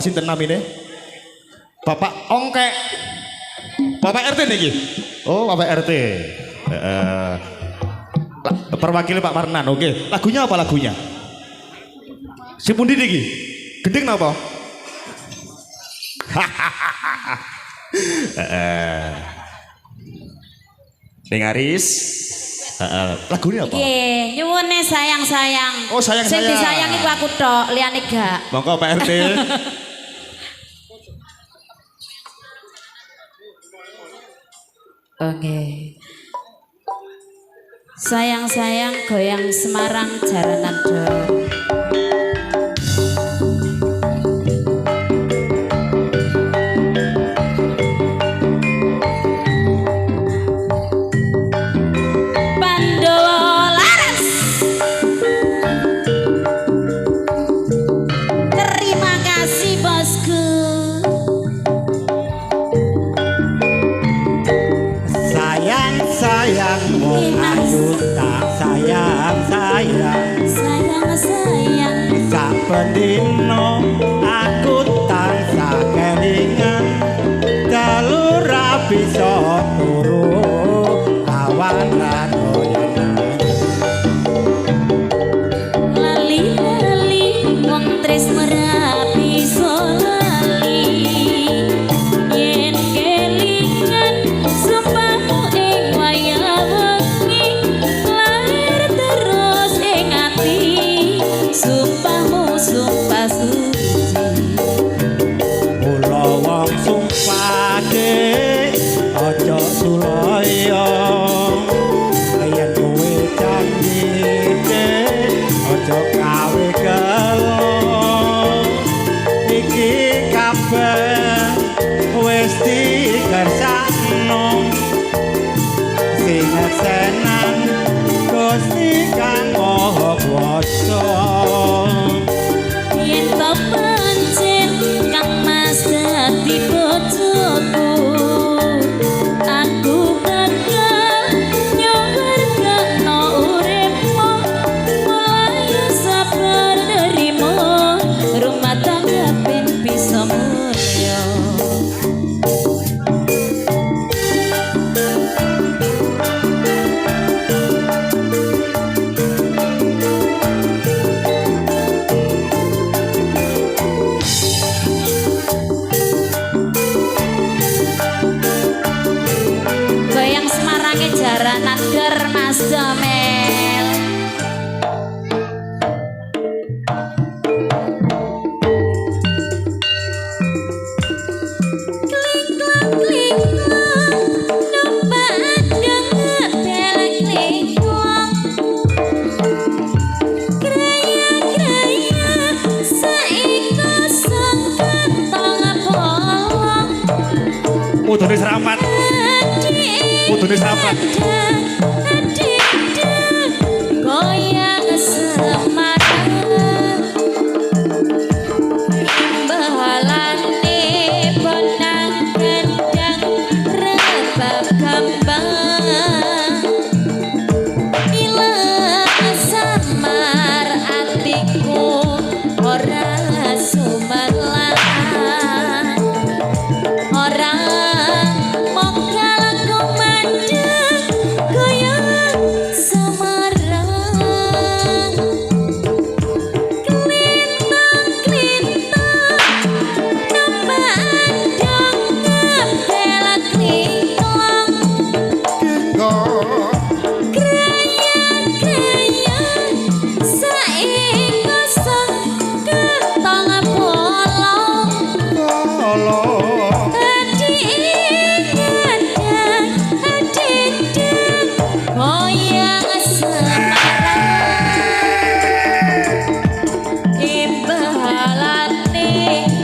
Sinten namine? Bapak Ongkek. Bapak RT niki. Oh, Bapak RT. Perwakili Pak Marnan. Oke. Lagunya apa lagunya? Si pundi niki? Gending napa? Ning Aris. Lagunya apa? Nggih, nyuwune sayang-sayang. Oh, sayang-sayang. Sing disayangi ku aku tok, liyane gak. Monggo Pak RT. Oke. Sayang-sayang goyang Semarang jaranan dor. Pandowo laras. Terima kasih bosku. Sayang wong ayu tak sayang Sayang-sayang saben dina aku tansah kelingan dalu ra bisa turu awan lan oyangan lali-lali wong tresno ra bisa lali yen kelingan sumpahmu ing wayah wengi lahir terus ing ati sumpahmu sumpah suci kula wong sumpah dek aja sulaya yen kowe janji dek aja gawe gelo iki kabeh wis dikersakno sing senang Gusti Kang Maha Kuwasa yen to pancen Kang Mas dadi bojoku aku bakal nyuwargakno uripmu mulai sabar nerimo rumah tangga ben bisa mulya. Goyang Semarange jaranan der Mas Domel. Kling-klong kling-klong numpak adang belek kling-klong graya-graya saiko songket tong bolong Udune serapat. Udune serapat. Goyang Semarang imbalane bonang kendang rebab kembang ilang samar atiku ora sumelang ora mongkal kumandang goyang Semarang klintang-klintang numpak adang ngebelak klingklong graya-graya saiko songket tong bolong goyang Semarang imbalane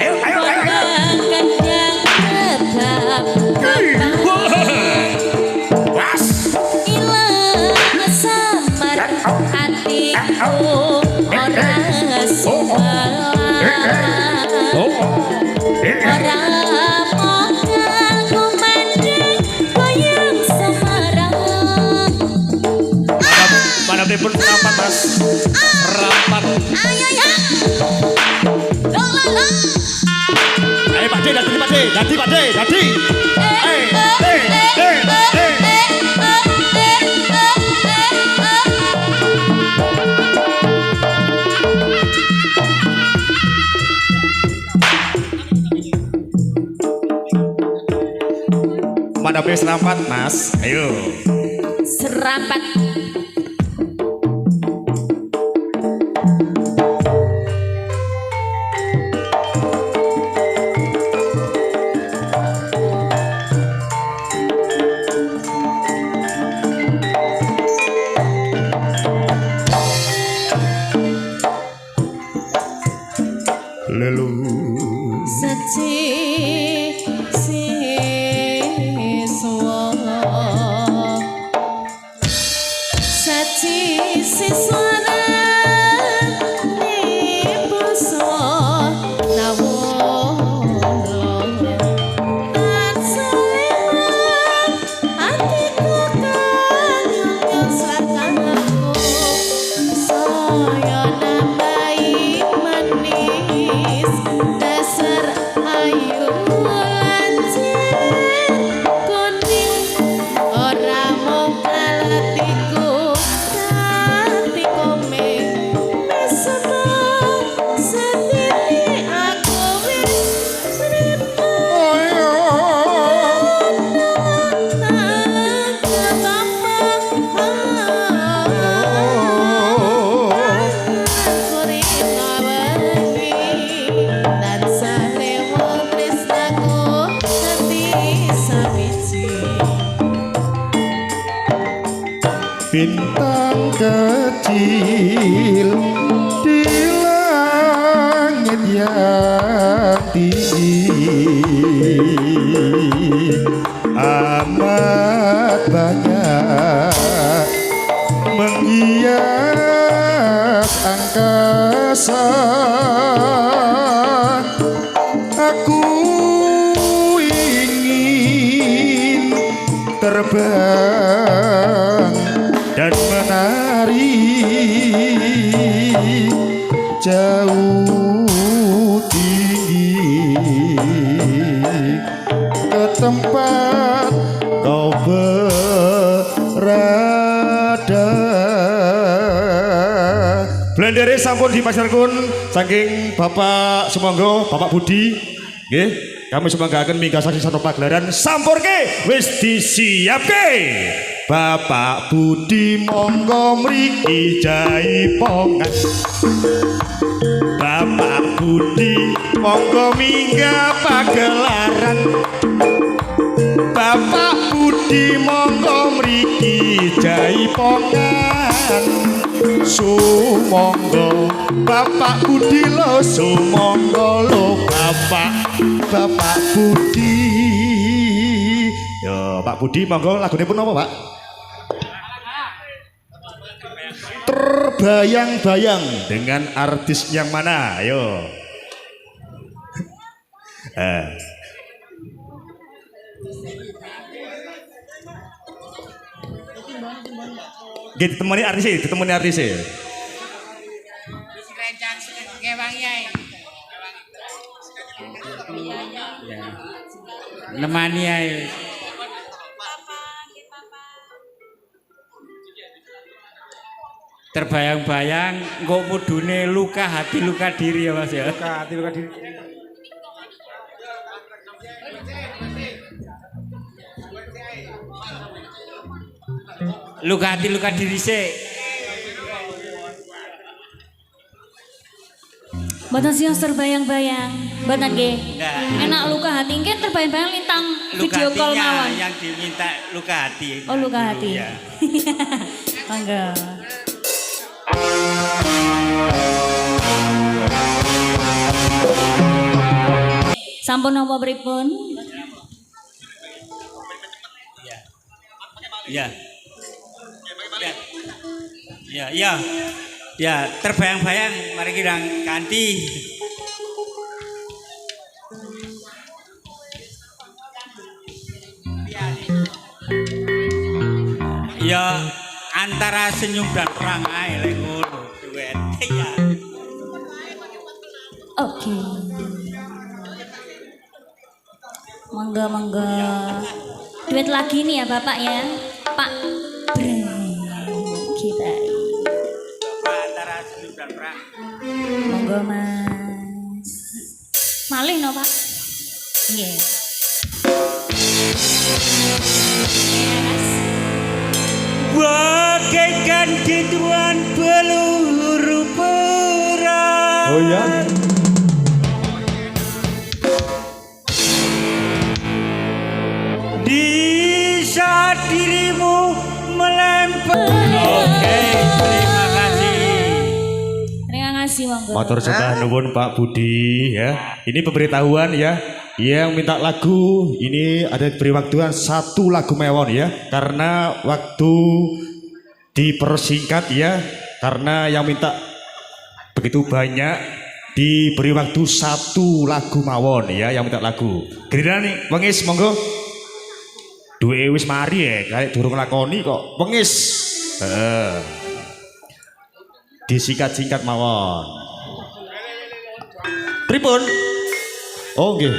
bonang kendang rebab kembang ilang samar atiku ora sumelang ora mongkal kumandang goyang Semarang. Mana pripun serapat Mas? Rapat. Ayo ya. Lo. Pak De, dadi. Mana bes rampat, Mas? Ayo. Serampat. Lelu. Seci siswa Seci siswa Nipuso Nawon Tansaliman Hatiku kanyang sakaku Saya nambahi manis Dasar ayu lancir kuning ora mung kalatiku tapi komeng wis seneng sendiri aku wis ribu tak ketampang aku rina wengi dan sarewo tresnaku nganti sawiji Bintang kecil di langit yang tinggi amat banyak menghias angkasa aku ingin terbang dan menari jauh tinggi ke tempat kau berada. Blendere sampun dipasarkan saking Bapak Sumangga, Bapak Budi. Nggih, kami semanggaken minggah saksi satu pagelaran sampurke wis disiapke. Bapak Budi monggo mriki jaipongan. Bapak Budi monggo minggah pagelaran. Bapak Budi monggo mriki jaipongan. Sumangga Bapak Budi lo sumangga lo Bapak Budi. Yo Pak Budi monggo lagune pun apa Pak? Terbayang-bayang dengan artis yang mana? Ayo. Ditemani artis. Nemani ae. Terbayang-bayang engko mudune luka hati luka diri ya Mas ya. Luka hati luka diri. Luka hati luka diri sih. Mboten sih terbayang-bayang, mboten nggih. Nah. Enak luka hati nggih terbayang-bayang lintang Luka video call hatinya mawon. yang diminta luka hati. Oh luka Dulu, hati. ya. Mangga. Sampun napa pripun? Ya. Ya, terbayang-bayang mari kita ganti. Ya antara senyum dan perang ae lek ngono duet. Ya. Oke. Monggo monggo. Duet lagi nih ya Bapak ya. Pak Breng kita. Bapak antara senyum dan perang. Monggo Mas. Malih no Pak. Nggih. Yes. Bagaikan dituan peluru perang. Oh ya. Di saat dirimu melempar. Oke, terima kasih. Terima kasih monggo. Motor sembah nuwun Pak Budi ya. Ini pemberitahuan ya. Yang minta lagu ini ada diberi waktu 1 lagu mewon ya. Karena waktu dipersingkat ya. Karena yang minta begitu banyak diberi waktu 1 lagu mawon ya. Yang minta lagu. Gerindra nih, Wengis monggo. Duwe wis mari ya, kayak durung lakoni kok. Wengis. Disingkat-singkat mawon. Pripun? Oh nggih.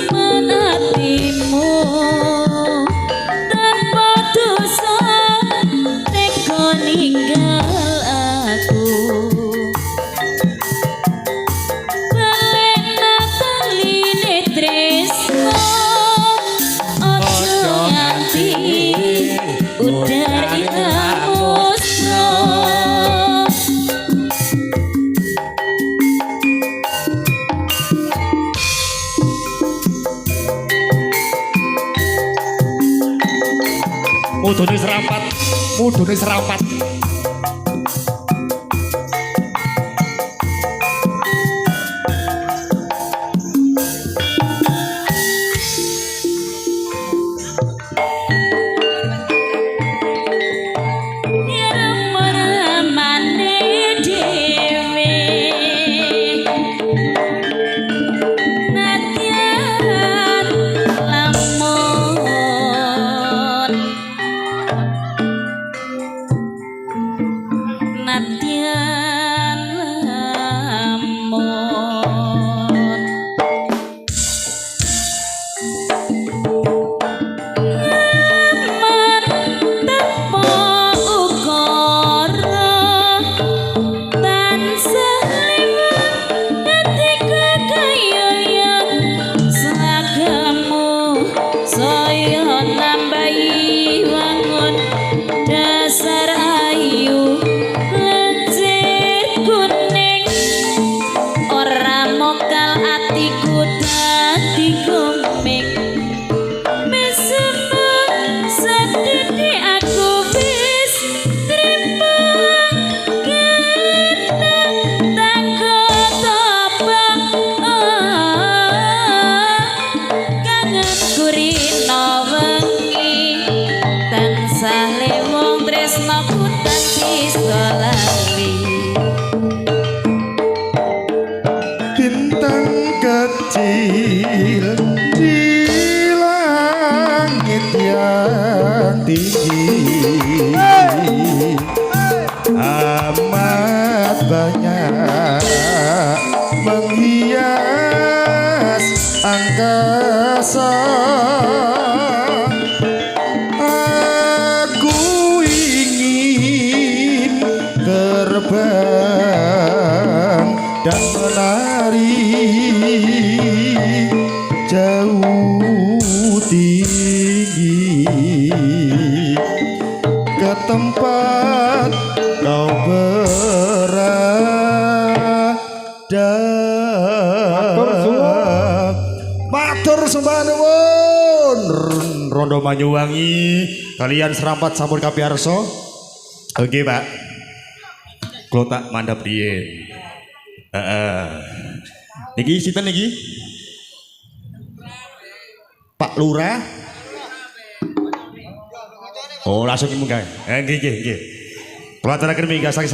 Menatimu tanpa dosa tega ninggal aku balik nataline tresno ojo nganti udari musro. Mudune serapat. Bintang kecil di langit yang tinggi amat banyak menghias angkasa. Aku ingin terbang dan menari jauh tinggi ke tempat kau berada. Matur sembah nuwun. Rondo Banyuwangi kalian serampat sampun kapiarsa. Oke Pak. Kula tak mandhap riyen. Niki sinten niki? Pak Lurah. Oh langsung munggah. Nggih nggih nggih. Kula aturaken minggat saking